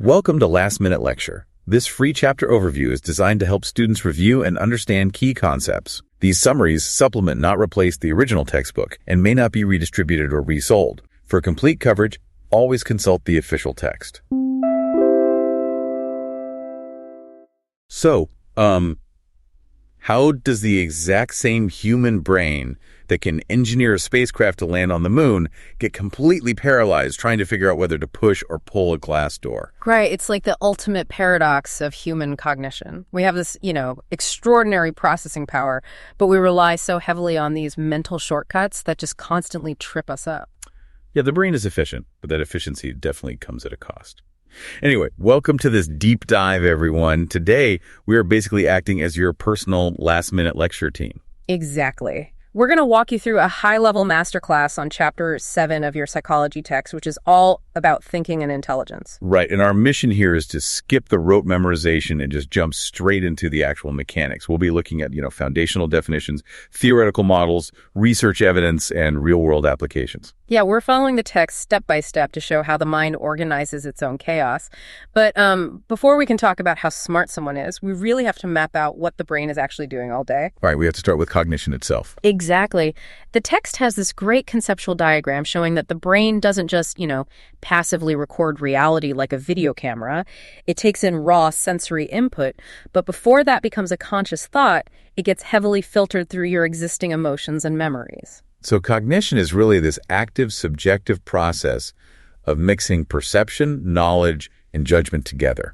Welcome to Last Minute Lecture. This free chapter overview is designed to help students review and understand key concepts. These summaries supplement, not replace, the original textbook and may not be redistributed or resold. For complete coverage, always consult the official text. So, how does the exact same human brain that can engineer a spacecraft to land on the moon get completely paralyzed trying to figure out whether to push or pull a glass door? Right. It's like the ultimate paradox of human cognition. We have this, extraordinary processing power, but we rely so heavily on these mental shortcuts that just constantly trip us up. Yeah, the brain is efficient, but that efficiency definitely comes at a cost. Anyway, welcome to this deep dive, everyone. Today, we are basically acting as your personal last-minute lecture team. Exactly. We're going to walk you through a high-level masterclass on Chapter 7 of your psychology text, which is all about thinking and intelligence. Right, and our mission here is to skip the rote memorization and just jump straight into the actual mechanics. We'll be looking at, foundational definitions, theoretical models, research evidence, and real-world applications. Yeah, we're following the text step by step to show how the mind organizes its own chaos. But before we can talk about how smart someone is, we really have to map out what the brain is actually doing all day. Right, we have to start with cognition itself. Exactly. The text has this great conceptual diagram showing that the brain doesn't just, passively record reality like a video camera. It takes in raw sensory input, but before that becomes a conscious thought, it gets heavily filtered through your existing emotions and memories. So cognition is really this active, subjective process of mixing perception, knowledge, and judgment together.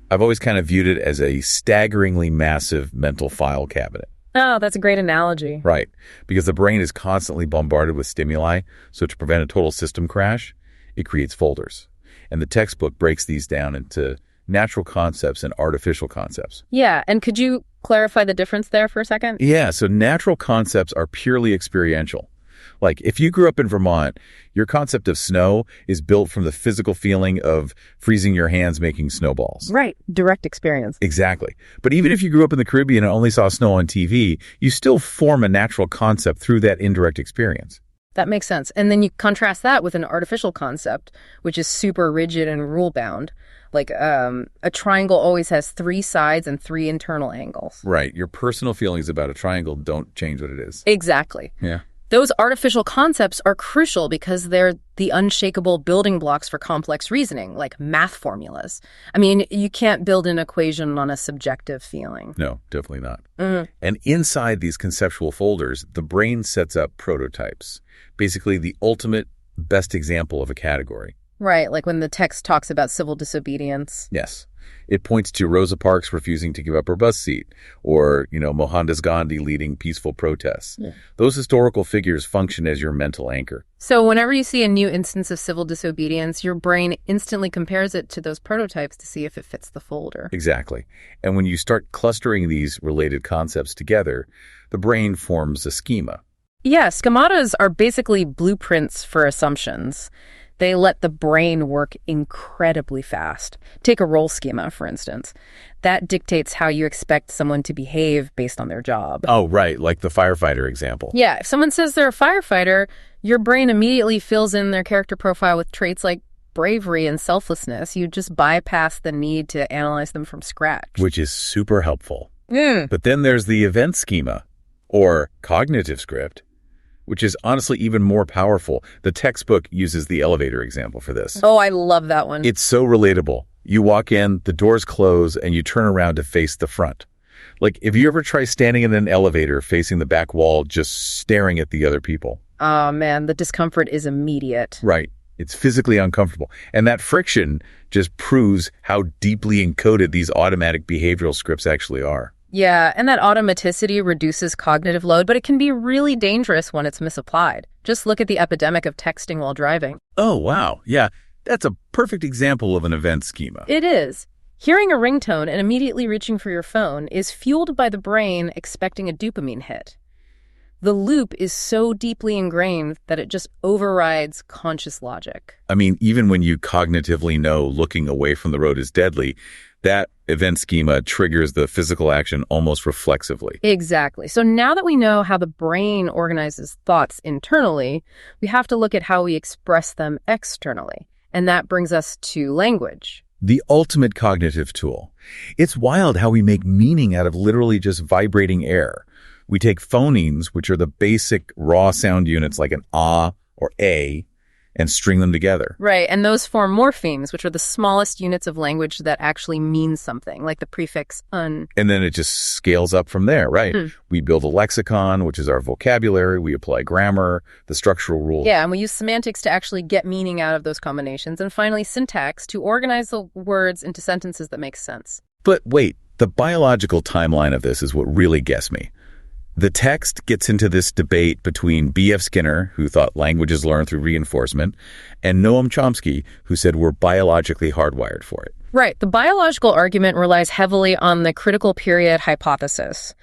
I've always kind of viewed it as a staggeringly massive mental file cabinet. Oh, that's a great analogy. Right, because the brain is constantly bombarded with stimuli, so to prevent a total system crash, it creates folders. And the textbook breaks these down into natural concepts and artificial concepts. Yeah, and could you clarify the difference there for a second? Yeah, so natural concepts are purely experiential. Like, if you grew up in Vermont, your concept of snow is built from the physical feeling of freezing your hands making snowballs. Right, direct experience. Exactly. But even if you grew up in the Caribbean and only saw snow on TV, you still form a natural concept through that indirect experience. That makes sense. And then you contrast that with an artificial concept, which is super rigid and rule-bound. Like a triangle always has 3 sides and 3 internal angles. Right. Your personal feelings about a triangle don't change what it is. Exactly. Yeah. Those artificial concepts are crucial because they're the unshakable building blocks for complex reasoning, like math formulas. I mean, you can't build an equation on a subjective feeling. No, definitely not. Mm-hmm. And inside these conceptual folders, the brain sets up prototypes, basically the ultimate best example of a category. Right, like when the text talks about civil disobedience. Yes. It points to Rosa Parks refusing to give up her bus seat, or, Mohandas Gandhi leading peaceful protests. Yeah. Those historical figures function as your mental anchor. So whenever you see a new instance of civil disobedience, your brain instantly compares it to those prototypes to see if it fits the folder. Exactly. And when you start clustering these related concepts together, the brain forms a schema. Yeah, schematas are basically blueprints for assumptions. They let the brain work incredibly fast. Take a role schema, for instance. That dictates how you expect someone to behave based on their job. Oh, right, like the firefighter example. Yeah, if someone says they're a firefighter, your brain immediately fills in their character profile with traits like bravery and selflessness. You just bypass the need to analyze them from scratch. Which is super helpful. But then there's the event schema, or cognitive script, which is honestly even more powerful. The textbook uses the elevator example for this. Oh, I love that one. It's so relatable. You walk in, the doors close, and you turn around to face the front. Like, if you ever try standing in an elevator facing the back wall, just staring at the other people. Oh, man, the discomfort is immediate. Right. It's physically uncomfortable. And that friction just proves how deeply encoded these automatic behavioral scripts actually are. Yeah, and that automaticity reduces cognitive load, but it can be really dangerous when it's misapplied. Just look at the epidemic of texting while driving. Oh, wow. Yeah, that's a perfect example of an event schema. It is. Hearing a ringtone and immediately reaching for your phone is fueled by the brain expecting a dopamine hit. The loop is so deeply ingrained that it just overrides conscious logic. I mean, even when you cognitively know looking away from the road is deadly, that event schema triggers the physical action almost reflexively. Exactly. So now that we know how the brain organizes thoughts internally, we have to look at how we express them externally. And that brings us to language. The ultimate cognitive tool. It's wild how we make meaning out of literally just vibrating air. We take phonemes, which are the basic raw sound units like an ah or a, and string them together. Right, and those form morphemes, which are the smallest units of language that actually mean something, like the prefix un. And then it just scales up from there, right? We build a lexicon, which is our vocabulary. We apply grammar, the structural rules. Yeah, and we use semantics to actually get meaning out of those combinations. And finally, syntax to organize the words into sentences that make sense. But wait, the biological timeline of this is what really gets me. The text gets into this debate between B.F. Skinner, who thought language is learned through reinforcement, and Noam Chomsky, who said we're biologically hardwired for it. Right. The biological argument relies heavily on the critical period hypothesis.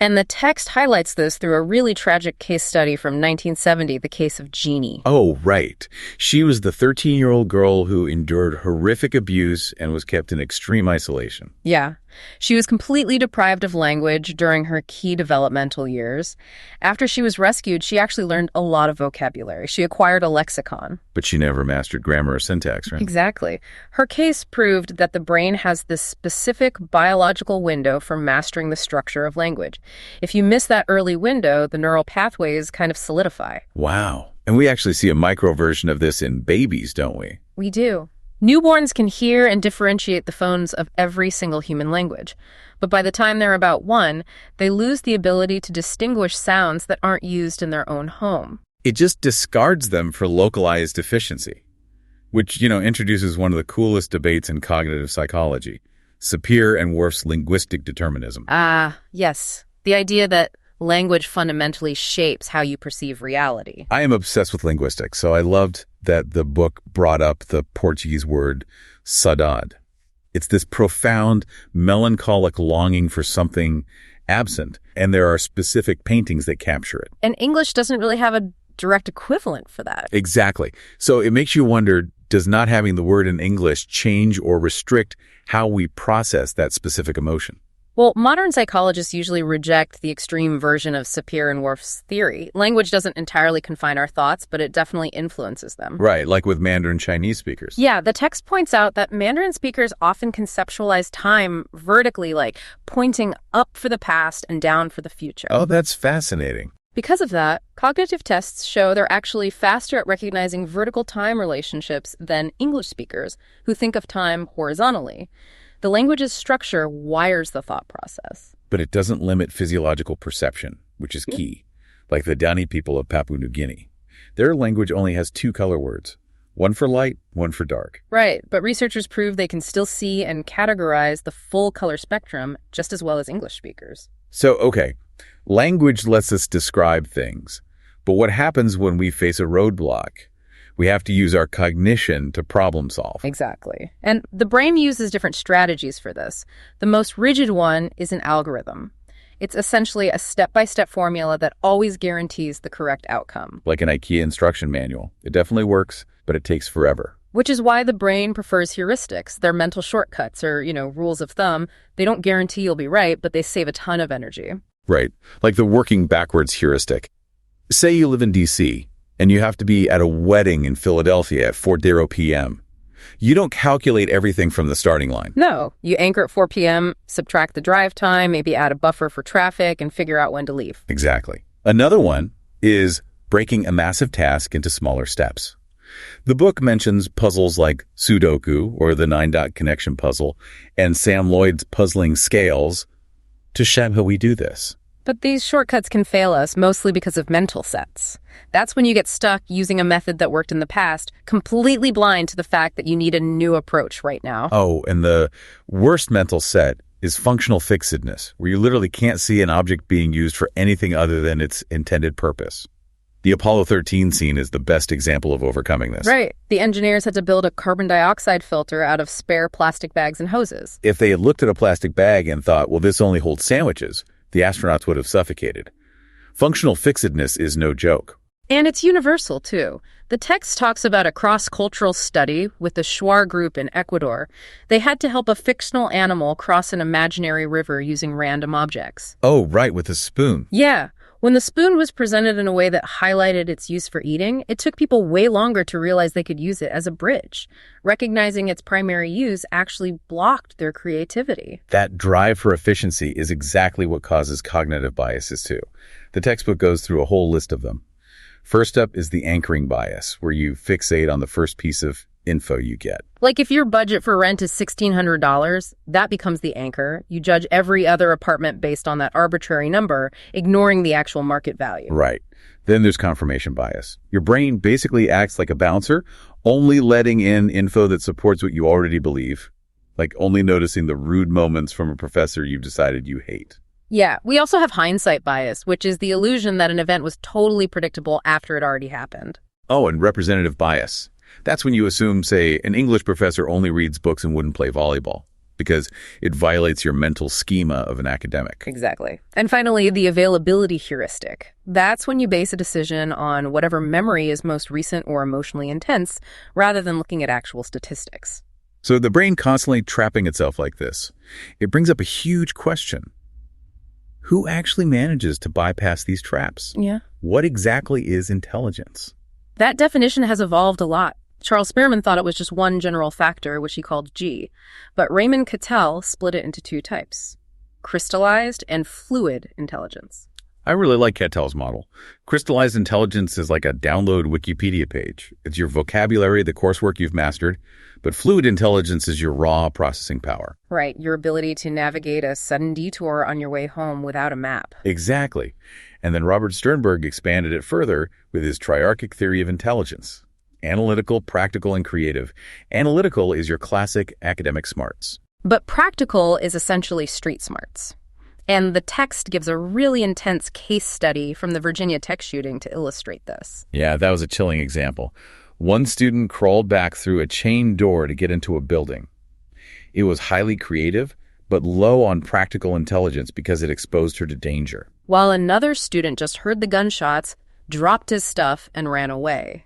And the text highlights this through a really tragic case study from 1970, the case of Jeannie. Oh, right. She was the 13-year-old girl who endured horrific abuse and was kept in extreme isolation. Yeah. She was completely deprived of language during her key developmental years. After she was rescued, she actually learned a lot of vocabulary. She acquired a lexicon. But she never mastered grammar or syntax, right? Exactly. Her case proved that the brain has this specific biological window for mastering the structure of language. If you miss that early window, the neural pathways kind of solidify. Wow. And we actually see a micro version of this in babies, don't we? We do. Newborns can hear and differentiate the phones of every single human language. But by the time they're about 1, they lose the ability to distinguish sounds that aren't used in their own home. It just discards them for localized efficiency, which, introduces one of the coolest debates in cognitive psychology, Sapir and Whorf's linguistic determinism. Yes. The idea that language fundamentally shapes how you perceive reality. I am obsessed with linguistics, so I loved that the book brought up the Portuguese word saudade. It's this profound, melancholic longing for something absent, and there are specific paintings that capture it. And English doesn't really have a direct equivalent for that. Exactly. So it makes you wonder, does not having the word in English change or restrict how we process that specific emotion? Well, modern psychologists usually reject the extreme version of Sapir and Whorf's theory. Language doesn't entirely confine our thoughts, but it definitely influences them. Right, like with Mandarin Chinese speakers. Yeah, the text points out that Mandarin speakers often conceptualize time vertically, like pointing up for the past and down for the future. Oh, that's fascinating. Because of that, cognitive tests show they're actually faster at recognizing vertical time relationships than English speakers who think of time horizontally. The language's structure wires the thought process. But it doesn't limit physiological perception, which is key. Like the Dani people of Papua New Guinea. Their language only has 2 color words, one for light, one for dark. Right, but researchers prove they can still see and categorize the full color spectrum just as well as English speakers. So, okay, language lets us describe things. But what happens when we face a roadblock? We have to use our cognition to problem solve. Exactly. And the brain uses different strategies for this. The most rigid one is an algorithm. It's essentially a step-by-step formula that always guarantees the correct outcome. Like an IKEA instruction manual. It definitely works, but it takes forever. Which is why the brain prefers heuristics. They're mental shortcuts or, rules of thumb. They don't guarantee you'll be right, but they save a ton of energy. Right. Like the working backwards heuristic. Say you live in D.C., and you have to be at a wedding in Philadelphia at 4:00 p.m. You don't calculate everything from the starting line. No. You anchor at 4 p.m., subtract the drive time, maybe add a buffer for traffic, and figure out when to leave. Exactly. Another one is breaking a massive task into smaller steps. The book mentions puzzles like Sudoku, or the 9-dot connection puzzle, and Sam Lloyd's puzzling scales to show how we do this. But these shortcuts can fail us mostly because of mental sets. That's when you get stuck using a method that worked in the past, completely blind to the fact that you need a new approach right now. Oh, and the worst mental set is functional fixedness, where you literally can't see an object being used for anything other than its intended purpose. The Apollo 13 scene is the best example of overcoming this. Right. The engineers had to build a carbon dioxide filter out of spare plastic bags and hoses. If they had looked at a plastic bag and thought, well, this only holds sandwiches, the astronauts would have suffocated. Functional fixedness is no joke. And it's universal, too. The text talks about a cross-cultural study with the Shuar group in Ecuador. They had to help a fictional animal cross an imaginary river using random objects. Oh, right, with a spoon. Yeah. When the spoon was presented in a way that highlighted its use for eating, it took people way longer to realize they could use it as a bridge. Recognizing its primary use actually blocked their creativity. That drive for efficiency is exactly what causes cognitive biases too. The textbook goes through a whole list of them. First up is the anchoring bias, where you fixate on the first piece of info you get. Like if your budget for rent is $1,600, that becomes the anchor. You judge every other apartment based on that arbitrary number, ignoring the actual market value. Right. Then there's confirmation bias. Your brain basically acts like a bouncer, only letting in info that supports what you already believe, like only noticing the rude moments from a professor you've decided you hate. Yeah, we also have hindsight bias, which is the illusion that an event was totally predictable after it already happened. Oh, and representative bias. That's when you assume, say, an English professor only reads books and wouldn't play volleyball, because it violates your mental schema of an academic. Exactly. And finally, the availability heuristic. That's when you base a decision on whatever memory is most recent or emotionally intense, rather than looking at actual statistics. So the brain constantly trapping itself like this, it brings up a huge question. Who actually manages to bypass these traps? Yeah. What exactly is intelligence? That definition has evolved a lot. Charles Spearman thought it was just one general factor, which he called G, but Raymond Cattell split it into two types: crystallized and fluid intelligence. I really like Cattell's model. Crystallized intelligence is like a download Wikipedia page. It's your vocabulary, the coursework you've mastered, but fluid intelligence is your raw processing power. Right, your ability to navigate a sudden detour on your way home without a map. Exactly. And then Robert Sternberg expanded it further with his triarchic theory of intelligence: analytical, practical, and creative. Analytical is your classic academic smarts. But practical is essentially street smarts. And the text gives a really intense case study from the Virginia Tech shooting to illustrate this. Yeah, that was a chilling example. One student crawled back through a chain door to get into a building. It was highly creative, but low on practical intelligence because it exposed her to danger. While another student just heard the gunshots, dropped his stuff, and ran away.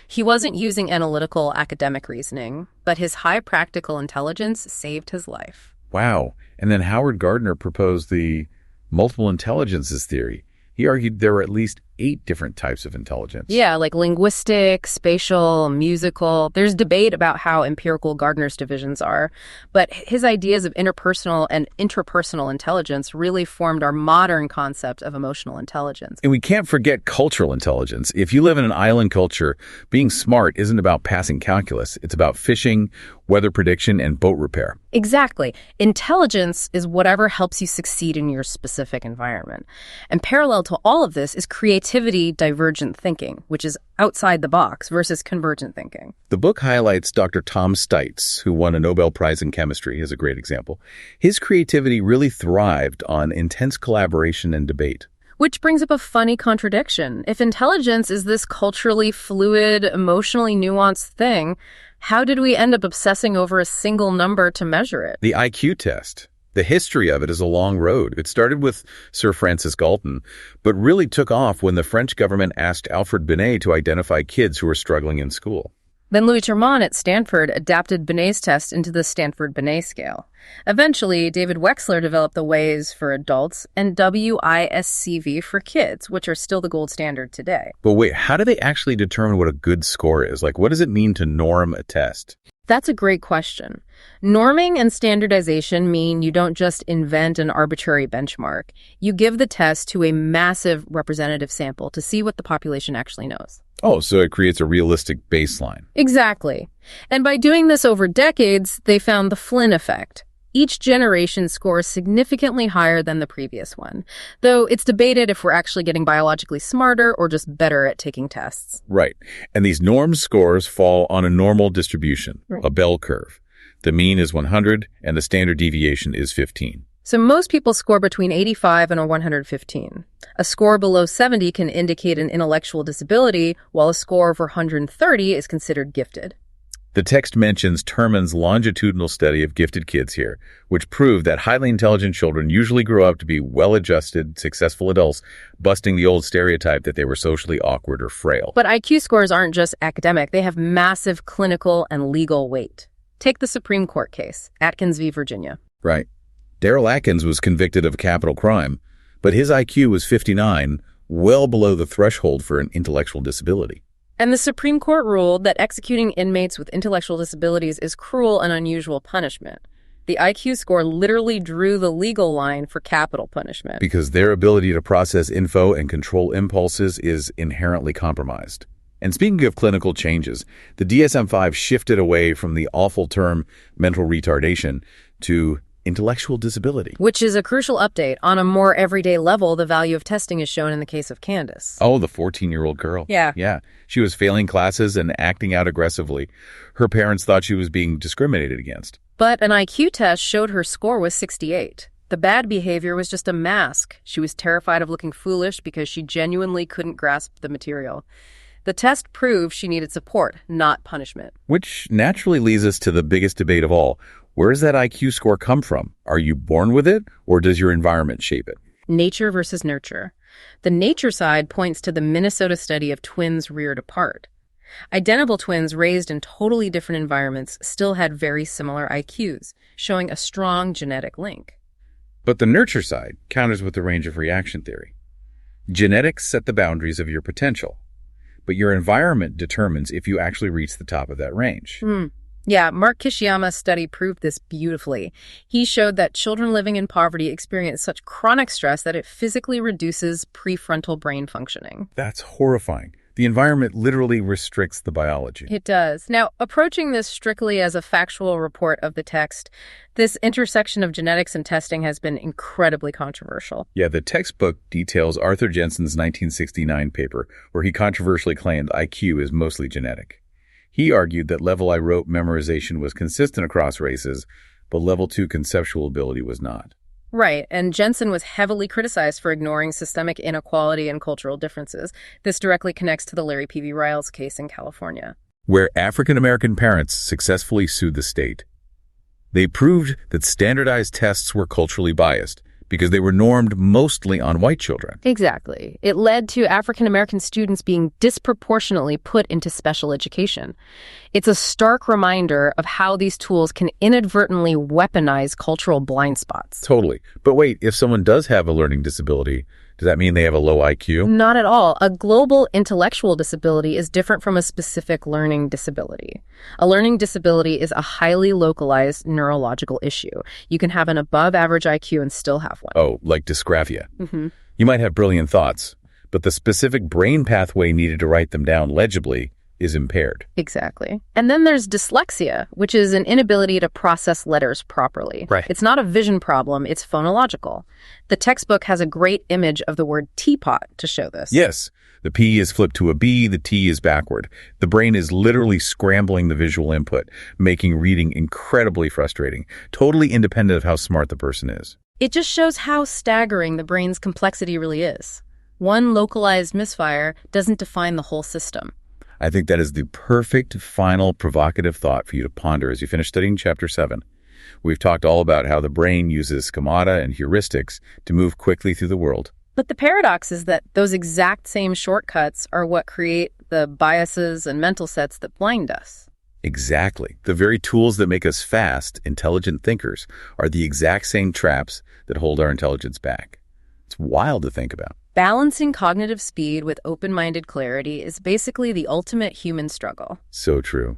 He wasn't using analytical academic reasoning, but his high practical intelligence saved his life. Wow. And then Howard Gardner proposed the multiple intelligences theory. He argued there were at least 8 different types of intelligence. Yeah, like linguistic, spatial, musical. There's debate about how empirical Gardner's divisions are, but his ideas of interpersonal and intrapersonal intelligence really formed our modern concept of emotional intelligence. And we can't forget cultural intelligence. If you live in an island culture, being smart isn't about passing calculus. It's about fishing, weather prediction, and boat repair. Exactly. Intelligence is whatever helps you succeed in your specific environment. And parallel to all of this is creativity divergent thinking, which is outside the box versus convergent thinking. The book highlights Dr. Tom Steitz, who won a Nobel Prize in chemistry, as a great example. His creativity really thrived on intense collaboration and debate. Which brings up a funny contradiction. If intelligence is this culturally fluid, emotionally nuanced thing, how did we end up obsessing over a single number to measure it? The IQ test. The history of it is a long road. It started with Sir Francis Galton, but really took off when the French government asked Alfred Binet to identify kids who were struggling in school. Then Louis Termon at Stanford adapted Binet's test into the Stanford-Binet scale. Eventually, David Wexler developed the WAIS for adults and WISCV for kids, which are still the gold standard today. But wait, how do they actually determine what a good score is? Like, what does it mean to norm a test? That's a great question. Norming and standardization mean you don't just invent an arbitrary benchmark. You give the test to a massive representative sample to see what the population actually knows. Oh, so it creates a realistic baseline. Exactly. And by doing this over decades, they found the Flynn effect. Each generation scores significantly higher than the previous one, though it's debated if we're actually getting biologically smarter or just better at taking tests. Right. And these norm scores fall on a normal distribution, a bell curve. The mean is 100 and the standard deviation is 15. So most people score between 85 and a 115. A score below 70 can indicate an intellectual disability, while a score over 130 is considered gifted. The text mentions Termon's longitudinal study of gifted kids here, which proved that highly intelligent children usually grow up to be well-adjusted, successful adults, busting the old stereotype that they were socially awkward or frail. But IQ scores aren't just academic. They have massive clinical and legal weight. Take the Supreme Court case, Atkins v. Virginia. Right. Darrell Atkins was convicted of a capital crime, but his IQ was 59, well below the threshold for an intellectual disability. And the Supreme Court ruled that executing inmates with intellectual disabilities is cruel and unusual punishment. The IQ score literally drew the legal line for capital punishment. Because their ability to process info and control impulses is inherently compromised. And speaking of clinical changes, the DSM-5 shifted away from the awful term mental retardation to intellectual disability. Which is a crucial update. On a more everyday level, the value of testing is shown in the case of Candace. Oh, the 14-year-old girl. Yeah. She was failing classes and acting out aggressively. Her parents thought she was being discriminated against. But an IQ test showed her score was 68. The bad behavior was just a mask. She was terrified of looking foolish because she genuinely couldn't grasp the material. The test proved she needed support, not punishment. Which naturally leads us to the biggest debate of all. Where does that IQ score come from? Are you born with it, or does your environment shape it? Nature versus nurture. The nature side points to the Minnesota study of twins reared apart. Identical twins raised in totally different environments still had very similar IQs, showing a strong genetic link. But the nurture side counters with the range of reaction theory. Genetics set the boundaries of your potential, but your environment determines if you actually reach the top of that range. Yeah, Mark Kishiyama's study proved this beautifully. He showed that children living in poverty experience such chronic stress that it physically reduces prefrontal brain functioning. That's horrifying. The environment literally restricts the biology. It does. Now, approaching this strictly as a factual report of the text, this intersection of genetics and testing has been incredibly controversial. Yeah, the textbook details Arthur Jensen's 1969 paper, where he controversially claimed IQ is mostly genetic. He argued that level I wrote memorization was consistent across races, but level 2 conceptual ability was not. Right, and Jensen was heavily criticized for ignoring systemic inequality and cultural differences. This directly connects to the Larry P.V. Riles case in California, where African-American parents successfully sued the state. They proved that standardized tests were culturally biased because they were normed mostly on white children. Exactly. It led to African-American students being disproportionately put into special education. It's a stark reminder of how these tools can inadvertently weaponize cultural blind spots. Totally. But wait, if someone does have a learning disability, does that mean they have a low IQ? Not at all. A global intellectual disability is different from a specific learning disability. A learning disability is a highly localized neurological issue. You can have an above-average IQ and still have one. Oh, like dysgraphia. You might have brilliant thoughts, but the specific brain pathway needed to write them down legibly is impaired. Exactly. And then there's dyslexia, which is an inability to process letters properly. Right. It's not a vision problem, it's phonological. The textbook has a great image of the word teapot to show this. Yes. The P is flipped to a B, the T is backward. The brain is literally scrambling the visual input, making reading incredibly frustrating, totally independent of how smart the person is. It just shows how staggering the brain's complexity really is. One localized misfire doesn't define the whole system. I think that is the perfect final provocative thought for you to ponder as you finish studying Chapter 7. We've talked all about how the brain uses schemata and heuristics to move quickly through the world. But the paradox is that those exact same shortcuts are what create the biases and mental sets that blind us. Exactly. The very tools that make us fast, intelligent thinkers are the exact same traps that hold our intelligence back. It's wild to think about. Balancing cognitive speed with open-minded clarity is basically the ultimate human struggle. So true.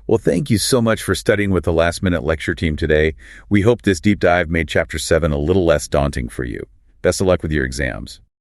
Well, thank you so much for studying with the Last Minute Lecture team today. We hope this deep dive made Chapter 7 a little less daunting for you. Best of luck with your exams.